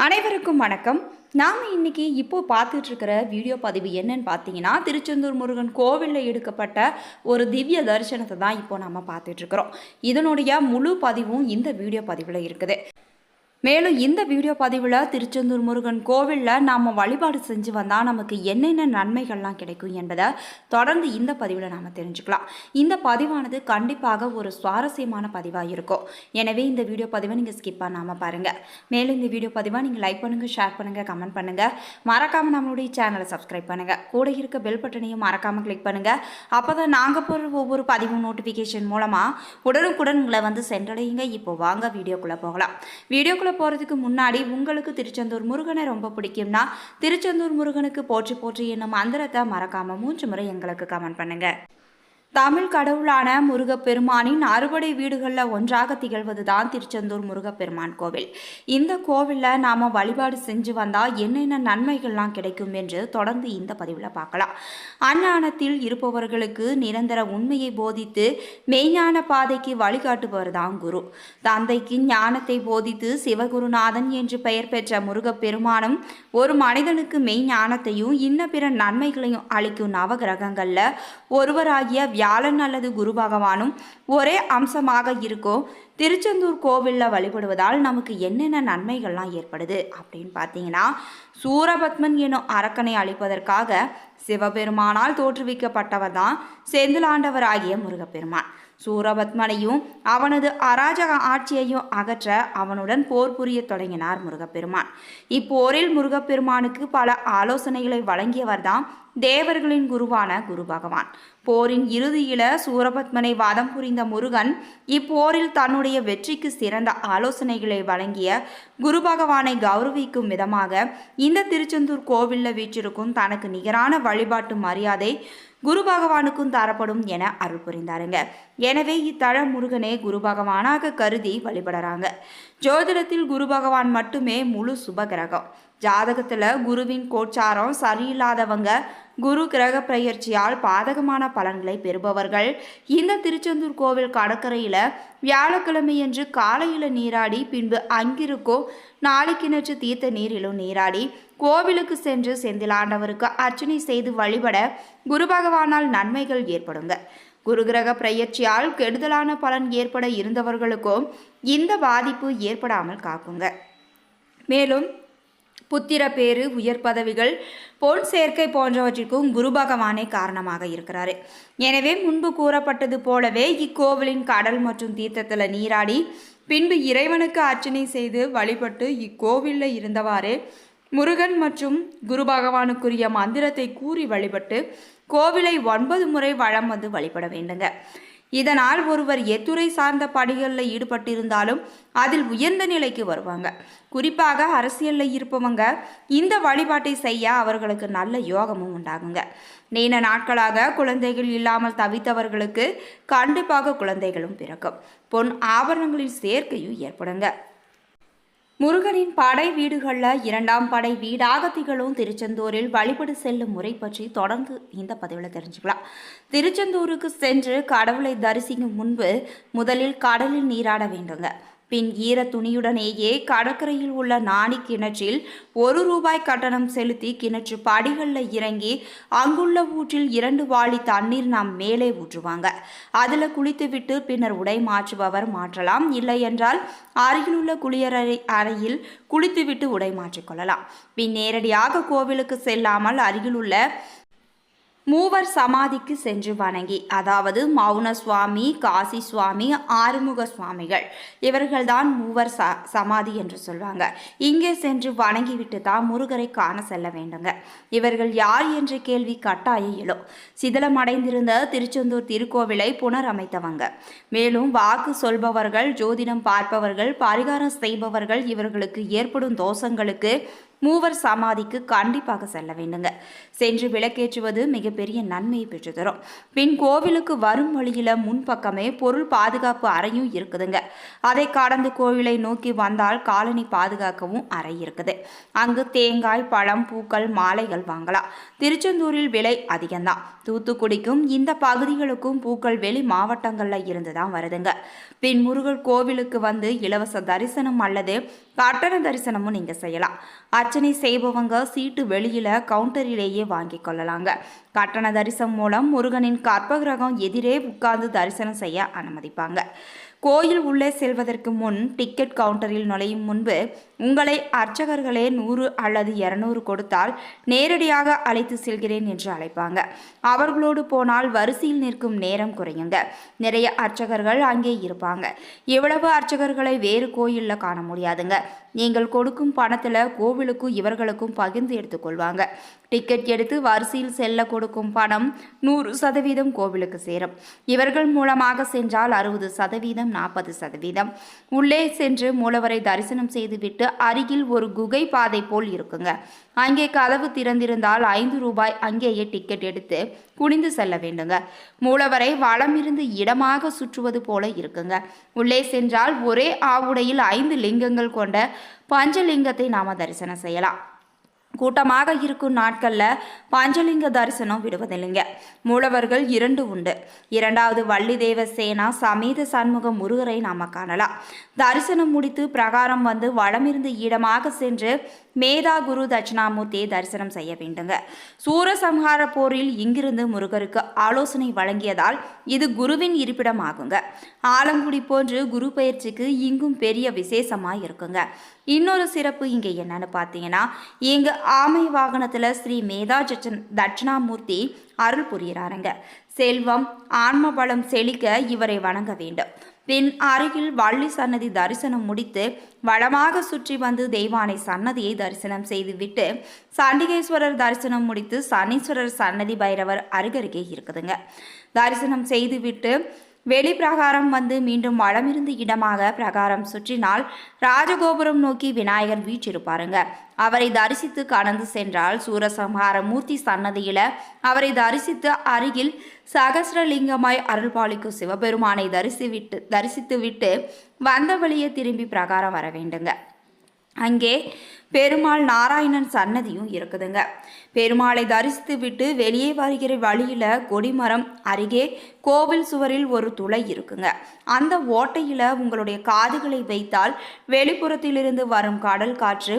அனைவருக்கும் வணக்கம். நாம் இன்னைக்கு இப்போ பார்த்துட்டு இருக்கிற வீடியோ பதிவு என்னன்னு பார்த்தீங்கன்னா, திருச்செந்தூர் முருகன் கோவிலில் எடுக்கப்பட்ட ஒரு திவ்ய தரிசனத்தை தான் இப்போ நம்ம பார்த்துட்டு இருக்கிறோம். இதனுடைய முழு பதிவும் இந்த வீடியோ பதிவில் இருக்குது. மேலும் இந்த வீடியோ பதிவில் திருச்செந்தூர் முருகன் கோவிலில் நாம் வழிபாடு செஞ்சு வந்தால் நமக்கு என்னென்ன நன்மைகள்லாம் கிடைக்கும் என்பதை தொடர்ந்து இந்த பதிவில் நாம் தெரிஞ்சுக்கலாம். இந்த பதிவானது கண்டிப்பாக ஒரு சுவாரஸ்யமான பதிவாக இருக்கும். எனவே இந்த வீடியோ பதிவை நீங்கள் ஸ்கிப் பண்ணாமல் பாருங்கள். மேலும் இந்த வீடியோ பதிவை நீங்கள் லைக் பண்ணுங்கள், ஷேர் பண்ணுங்கள், கமெண்ட் பண்ணுங்கள். மறக்காமல் நம்மளுடைய சேனலை சப்ஸ்கிரைப் பண்ணுங்கள். கூட இருக்க பெல் பட்டனையும் மறக்காமல் கிளிக் பண்ணுங்கள். அப்போ தான் நாங்கள் போகிற ஒவ்வொரு பதிவும் நோட்டிஃபிகேஷன் மூலமாக உடனுக்குடன் உங்களை வந்து சென்றடையுங்க. இப்போ வாங்க வீடியோக்குள்ளே போகலாம். வீடியோக்குள்ளே போறதுக்கு முன்னாடி உங்களுக்கு திருச்செந்தூர் முருகனை ரொம்ப பிடிக்கும்னா திருச்செந்தூர் முருகனுக்கு போற்றி போற்றி என்னும் மந்திரத்தை மறக்காம 3 முறை எங்களுக்கு கமெண்ட் பண்ணுங்க. தமிழ் கடவுளான முருகப்பெருமானின் அறுபடை வீடுகளில் ஒன்றாக திகழ்வது தான் திருச்செந்தூர் முருகப்பெருமான் கோவில். இந்த கோவிலில் நாம் வழிபாடு செஞ்சு வந்தால் என்னென்ன நன்மைகள்லாம் கிடைக்கும் என்று தொடர்ந்து இந்த பதிவில் பார்க்கலாம். அஞ்ஞானத்தில் இருப்பவர்களுக்கு நிரந்தர உண்மையை போதித்து மெய்ஞான பாதைக்கு வழிகாட்டுபவர் தான் குரு. தந்தைக்கு ஞானத்தை போதித்து சிவகுருநாதன் என்று பெயர் பெற்ற முருகப்பெருமானும் ஒரு மனிதனுக்கு மெய்ஞானத்தையும் இன்ன பிற நன்மைகளையும் அளிக்கும் நவகிரகங்களில் ஒருவராகிய வியாழன் அல்லது குரு பகவானும் ஒரே அம்சமாக இருக்கும். திருச்செந்தூர் கோவிலில் வழிபடுவதால் நமக்கு என்னென்ன நன்மைகள்லாம் ஏற்படுது அப்படின்னு பார்த்தீங்கன்னா, சூரபத்மன் எனும் அரக்கனை அழிப்பதற்காக சிவபெருமானால் தோற்றுவிக்கப்பட்டவர் தான் செந்திலாண்டவராகிய முருகப்பெருமான். சூரபத்மனையும் அவனது அராஜக ஆட்சியையும் அகற்ற அவனுடன் போர் புரிய தொடங்கினார் முருகப்பெருமான். இப்போரில் முருகப்பெருமானுக்கு பல ஆலோசனைகளை வழங்கியவர் தான் தேவர்களின் குருவான குரு பகவான். போரின் இறுதியில சூரபத்மனை வாதம் புரிந்த முருகன் இப்போரில் தன்னுடைய வெற்றிக்கு சிறந்த ஆலோசனைகளை வழங்கிய குரு பகவானை கௌரவிக்கும் விதமாக இந்த திருச்செந்தூர் கோவிலில் வீற்றிருக்கும் தனக்கு நிகரான வழிபாட்டு மரியாதை குரு பகவானுக்கும் தரப்படும் என அருள் புரிந்தாருங்க. எனவே இத்தல முருகனே குரு பகவானாக கருதி வழிபடுறாங்க. ஜோதிடத்தில் குரு பகவான் மட்டுமே முழு சுபகிரகம். ஜாதகத்தில் குருவின் கோச்சாரம் சரியில்லாதவங்க குரு கிரக பெயர்ச்சியால் பாதகமான பலன்களை பெறுபவர்கள் இந்த திருச்செந்தூர் கோவில் கடற்கரையில் வியாழக்கிழமையன்று காலையில் நீராடி பின்பு அங்கிருக்கோ நாளைக்கிணற்று தீர்த்த நீரிலும் நீராடி கோவிலுக்கு சென்று செந்திலாண்டவருக்கு அர்ச்சனை செய்து வழிபட குரு பகவானால் நன்மைகள் ஏற்படுங்க. குரு கிரக பெயர்ச்சியால் கெடுதலான பலன் ஏற்பட இருந்தவர்களுக்கும் இந்த பாதிப்பு ஏற்படாமல் காக்குங்க. மேலும் புத்திர பேரு, உயர் பதவிகள், பொன் சேர்க்கை போன்றவற்றிற்கும் குரு பகவானே காரணமாக இருக்கிறாரு. எனவே முன்பு கூறப்பட்டது போலவே இக்கோவிலின் கடல் மற்றும் தீர்த்தத்தில் நீராடி பின்பு இறைவனுக்கு அர்ச்சனை செய்து வழிபட்டு இக்கோவிலில் இருந்தவாறு முருகன் மற்றும் குரு பகவானுக்குரிய மந்திரத்தை கூறி வழிபட்டு கோவிலை 9 முறை வலம் வந்து வழிபட வேண்டுங்க. இதனால் ஒருவர் எத்துறை சார்ந்த பணிகளில் ஈடுபட்டிருந்தாலும் அதில் உயர்ந்த நிலைக்கு வருவாங்க. குறிப்பாக அரசியலில் இருப்பவங்க இந்த வழிபாட்டை செய்ய அவர்களுக்கு நல்ல யோகமும் உண்டாகுங்க. நீண்ட நாட்களாக குழந்தைகள் இல்லாமல் தவித்தவர்களுக்கு கண்டிப்பாக குழந்தைகளும் பிறக்கும். பொன் ஆபரணங்களின் சேர்க்கையும் ஏற்படுங்க. முருகனின் படை வீடுகளில் 2ஆம் படை வீடாக திகழும் திருச்செந்தூரில் வழிபடு செல்லும் முறை பற்றி தொடர்ந்து இந்த பதிவில் தெரிஞ்சுக்கலாம். திருச்செந்தூருக்கு சென்று கடவுளை தரிசிக்கும் முன்பு முதலில் கடலில் நீராட வேண்டுங்க. பின் ஈர துணியுடனேயே கடற்கரையில் உள்ள நாணி கிணற்றில் ₹1 கட்டணம் செலுத்தி கிணற்று படிகளில் இறங்கி அங்குள்ள ஊற்றில் 2 வாளி தண்ணீர் நாம் மேலே ஊற்றுவாங்க. அதில் குளித்துவிட்டு பின்னர் உடை மாற்றுபவர் மாற்றலாம். இல்லை என்றால் அருகிலுள்ள குளியலறை அறையில் குளித்துவிட்டு உடை மாற்றிக்கொள்ளலாம். பின் நேரடியாக கோவிலுக்கு செல்லாமல் அருகிலுள்ள மூவர் சமாதிக்கு சென்று வணங்கி, அதாவது மௌன சுவாமி, காசி சுவாமி, ஆறுமுக சுவாமிகள், இவர்கள்தான் மூவர் சமாதி என்று சொல்வாங்க. இங்கே சென்று வணங்கிவிட்டு தான் முருகரை காண செல்ல வேண்டுங்க. இவர்கள் யார் என்ற கேள்வி கட்டாயம் எழும். சிதிலமடைந்திருந்த திருச்செந்தூர் திருக்கோவிலை புனரமைத்தவங்க. மேலும் வாக்கு சொல்பவர்கள், ஜோதிடம் பார்ப்பவர்கள், பரிகாரம் செய்பவர்கள், இவர்களுக்கு ஏற்படும் தோஷங்களுக்கு மூவர் சமாதிக்கு கண்டிப்பாக செல்ல வேண்டுங்க. சென்று விளக்கேற்றுவது மிகப்பெரிய நன்மையை பெற்று தரும். பின் கோவிலுக்கு வரும் வழியில முன்பக்கமே பொருள் பாதுகாப்பு அறையும் இருக்குதுங்க. அதை கடந்து கோவிலை நோக்கி வந்தால் காலனி பாதுகாக்கவும் அறை இருக்குது. அங்கு தேங்காய், பழம், பூக்கள், மாலைகள் வாங்கலாம். திருச்செந்தூரில் விலை அதிகம்தான். தூத்துக்குடிக்கும் இந்த பகுதிகளுக்கும் பூக்கள் வெளி மாவட்டங்கள்ல இருந்து தான் வருதுங்க. பின் முருகர் கோவிலுக்கு வந்து இலவச தரிசனம் அல்லது கட்டண தரிசனமும் நீங்கள் செய்யலாம். அர்ச்சனை செய்பவங்க சீட்டு வெளியில் கவுண்டரிலேயே வாங்கி கொள்ளலாங்க. கட்டண தரிசனம் மூலம் முருகனின் கற்பகிரகம் எதிரே உட்கார்ந்து தரிசனம் செய்ய அனுமதிப்பாங்க. கோயில் உள்ளே செல்வதற்கு முன் டிக்கெட் கவுண்டரில் நுழையும் முன்பு உங்களை அர்ச்சகர்களே 100 அல்லது 200 கொடுத்தால் நேரடியாக அழைத்து செல்கிறேன் என்று அழைப்பாங்க. அவர்களோடு போனால் வரிசையில் நிற்கும் நேரம் குறையுங்க. நிறைய அர்ச்சகர்கள் அங்கே இருப்பாங்க. இவ்வளவு அர்ச்சகர்களை வேறு கோயிலில் காண முடியாதுங்க. நீங்கள் கொடுக்கும் பணத்தில் கோவிலுக்கும் இவர்களுக்கும் பகிர்ந்து எடுத்துக்கொள்வாங்க. டிக்கெட் எடுத்து வரிசையில் செல்ல கொடுக்கும் பணம் 100% கோவிலுக்கு சேரும். இவர்கள் மூலமாக சென்றால் 60%, 40%. உள்ளே சென்று மூலவரை தரிசனம் செய்துவிட்டு அருகில் ஒரு குகை பாதை போல் இருக்குங்க. அங்கே கதவு திறந்திருந்தால் 5 ரூபாய் அங்கேயே டிக்கெட் எடுத்து குனிந்து செல்ல வேண்டுங்க. மூலவரை வலமிருந்து இடமாக சுற்றுவது போல இருக்குங்க. உள்ளே சென்றால் ஒரே ஆவுடையில் 5 லிங்கங்கள் கொண்ட பஞ்சலிங்கத்தை நாம தரிசனம் செய்யலாம். கூட்டமாக இருக்கும் நாட்களில் பஞ்சலிங்க தரிசனம் விடுவதில்லைங்க. மூலவர்கள் 2 உண்டு. 2வது வள்ளி தேவ சேனா சமேத சண்முக முருகரை நாம காணலாம். தரிசனம் முடித்து பிரகாரம் வந்து வடமிருந்து இடமாக சென்று மேதா குரு தட்சிணாமூர்த்தியை தரிசனம் செய்ய வேண்டுங்க. சூரசம்ஹார போரில் இங்கிருந்து முருகருக்கு ஆலோசனை வழங்கியதால் இது குருவின் இருப்பிடம் ஆகுங்க. ஆலங்குடி போன்று குரு பயிற்சிக்கு இங்கும் பெரிய விசேஷமாக இருக்குங்க. இன்னொரு சிறப்பு இங்கே என்னன்னு பார்த்தீங்கன்னா, இங்கு ஆமை வாகனத்தில் ஸ்ரீ மேதா தட்சிணாமூர்த்தி அருள் புரிகிறாருங்க. செல்வம் ஆன்ம பலம் செழிக்க இவரை வணங்க வேண்டும். பின் அருகில் வள்ளி சன்னதி தரிசனம் முடித்து வளமாக சுற்றி வந்து தெய்வானை சன்னதியை தரிசனம் செய்துவிட்டு சண்டிகேஸ்வரர் தரிசனம் முடித்து சனீஸ்வரர் சன்னதி பைரவர் அருகருகே இருக்குதுங்க. தரிசனம் செய்துவிட்டு வெளி பிரகாரம் வந்து மீண்டும் வளமிருந்து இடமாக பிரகாரம் சுற்றினால் ராஜகோபுரம் நோக்கி விநாயகர் வீற்றிருப்பாருங்க. அவரை தரிசித்து கடந்து சென்றால் சூரசம்ஹார மூர்த்தி சன்னதியில அவரை தரிசித்து அருகில் சகசிரலிங்கமாய் அருள்பாலிக்கும் சிவபெருமானை தரிசித்துவிட்டு வந்த வழியே திரும்பி பிரகாரம் வர வேண்டுங்க. அங்கே பெருமாள் நாராயணன் சன்னதியும் இருக்குதுங்க. பெருமாளை தரிசித்து விட்டு வெளியே வருகிற வழியில் கொடிமரம் அருகே கோவில் சுவரில் ஒரு துளை இருக்குங்க. அந்த ஓட்டையில் உங்களுடைய காதுகளை வைத்தால் வெளிப்புறத்திலிருந்து வரும் கடல் காற்று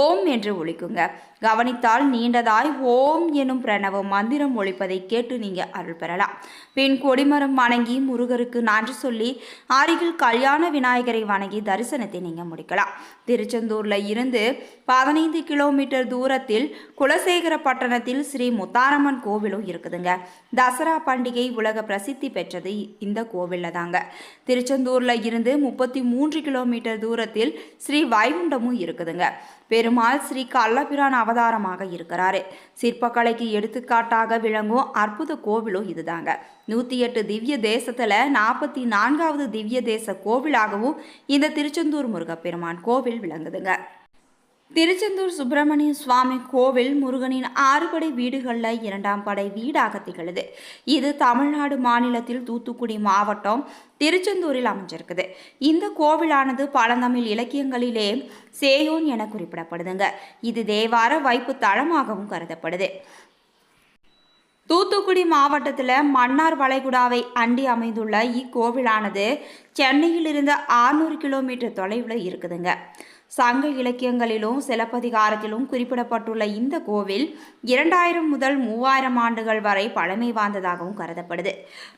ஓம் என்று ஒலிக்குங்க. கவனித்தால் நீண்டதாய் ஓம் எனும் பிரணவ மந்திரம் ஒலிப்பதை கேட்டு நீங்கள் அருள் பெறலாம். பின் கொடிமரம் வணங்கி முருகருக்கு நன்றி சொல்லி அருகில் கல்யாண விநாயகரை வணங்கி தரிசனத்தை நீங்கள் முடிக்கலாம். திருச்செந்தூர்ல இருந்து 15 கிலோமீட்டர் தூரத்தில் குலசேகர பட்டணத்தில் ஸ்ரீ முத்தாரம்மன் கோவிலும் இருக்குதுங்க. தசரா பண்டிகை உலக பிரசித்தி பெற்றது இந்த கோவிலில் தாங்க. திருச்செந்தூர்ல இருந்து 33 கிலோமீட்டர் தூரத்தில் ஸ்ரீ வைகுண்டமும் இருக்குதுங்க. பெருமாள் ஸ்ரீ கள்ளபிரான் அவதாரமாக இருக்கிறாரு. சிற்பக்கலைக்கு எடுத்துக்காட்டாக விளங்கும் அற்புத கோவிலும் இதுதாங்க. 108 திவ்ய தேசத்துல 44வது திவ்ய தேச கோவிலாகவும் இந்த திருச்செந்தூர் முருகப்பெருமான் கோவில் விளங்குதுங்க. திருச்செந்தூர் சுப்பிரமணிய சுவாமி கோவில் முருகனின் 6 படை வீடுகளில் 2ஆம் படை வீடாக திகழுது. இது தமிழ்நாடு மாநிலத்தில் தூத்துக்குடி மாவட்டம் திருச்செந்தூரில் அமைஞ்சிருக்குது. இந்த கோவிலானது பழந்தமிழ் இலக்கியங்களிலே சேயோன் என குறிப்பிடப்படுதுங்க. இது தேவார வைப்பு தலமாகவும் கருதப்படுது. தூத்துக்குடி மாவட்டத்தில் மன்னார் வளைகுடாவை அண்டி அமைந்துள்ள இக்கோவிலானது சென்னையிலிருந்து 600 கிலோமீட்டர் தொலைவில் இருக்குதுங்க. சங்க இலக்கியங்களிலும் சிலப்பதிகாரத்திலும் குறிப்பிடப்பட்டுள்ள இந்த கோவில் 2000 முதல் 3000 ஆண்டுகள் வரை பழமை வாய்ந்ததாகவும் கருதப்படுது.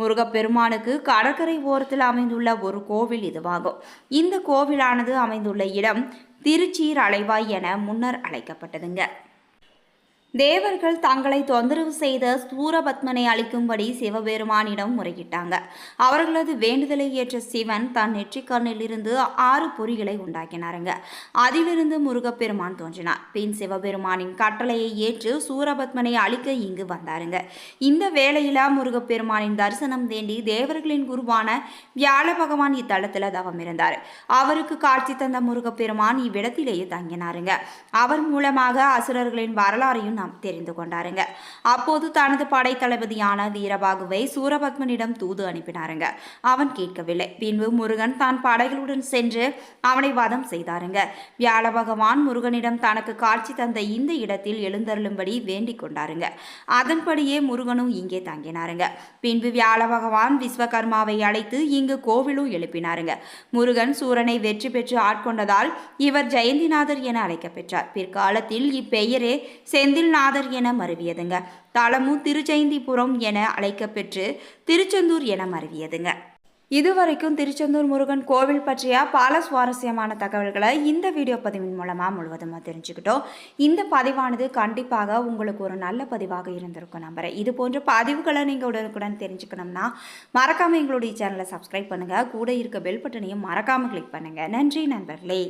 முருகப்பெருமானுக்கு கடற்கரை ஓரத்தில் அமைந்துள்ள ஒரு கோவில் இதுவாகும். இந்த கோவிலானது அமைந்துள்ள இடம் திருச்சீர் அலைவாய் என முன்னர் அழைக்கப்பட்டதுங்க. தேவர்கள் தங்களை தொந்தரவு செய்த சூரபத்மனை அளிக்கும்படி சிவபெருமானிடம் முறையிட்டாங்க. அவர்களது வேண்டுதலை ஏற்ற சிவன் தன் நெற்றிக்கண்ணிலிருந்து 6 பொறிகளை உண்டாக்கினாருங்க. அதிலிருந்து முருகப்பெருமான் தோன்றினார். பின் சிவபெருமானின் கட்டளையை ஏற்று சூரபத்மனை அழிக்க இங்கு வந்தாருங்க. இந்த வேளையில முருகப்பெருமானின் தரிசனம் வேண்டி தேவர்களின் குருவான வியாழ பகவான் இத்தலத்தில் தவம் இருந்தார். அவருக்கு காட்சி தந்த முருகப்பெருமான் இவ்விடத்திலேயே தங்கினாருங்க. அவர் மூலமாக அசுரர்களின் வரலாறையும் நாம் தெரிந்து கொண்டாருங்க. அப்போது தனது படை தளபதியான வீரபாகுவை சூரபத்மனிடம் தூது அனுப்பினாருங்க. அவன் கேட்கவில்லை. பின்பு முருகன் தான் படைகளுடன் சென்று அவனை வதம் செய்தாருங்க. வியாழ பகவான் முருகனிடம் தனக்கு காட்சி தந்த இந்த இடத்தில் எழுந்தருளும்படி வேண்டிக் கொண்டாருங்க. அதன்படியே முருகனும் இங்கே தங்கினாருங்க. பின்பு வியாழ பகவான் விஸ்வகர்மாவை அழைத்து இங்கு கோவிலும் எழுப்பினாருங்க. முருகன் சூரனை வெற்றி பெற்று ஆட்கொண்டதால் இவர் ஜெயந்திநாதர் என அழைக்கப்பெற்றார். பிற்காலத்தில் இப்பெயரே செந்தில்நாதர் என மருவியதுங்க. தலமும் திருச்செயந்திபுரம் என அழைக்கப்பெற்று திருச்செந்தூர் என மருவியதுங்க. இதுவரைக்கும் திருச்செந்தூர் முருகன் கோவில் பற்றிய பல சுவாரஸ்யமான தகவல்களை இந்த வீடியோ பதிவின் மூலமாக முழுவதுமாக தெரிஞ்சுக்கிட்டோம். இந்த பதிவானது கண்டிப்பாக உங்களுக்கு ஒரு நல்ல பதிவாக இருந்திருக்கும் நம்புறேன். இது போன்ற பதிவுகளை நீங்கள் உடனுக்குடன் தெரிஞ்சுக்கணும்னா மறக்காமல் எங்களுடைய சேனலை சப்ஸ்கிரைப் பண்ணுங்கள். கூட இருக்க பெல் பட்டனையும் மறக்காமல் கிளிக் பண்ணுங்கள். நன்றி நண்பர்களே.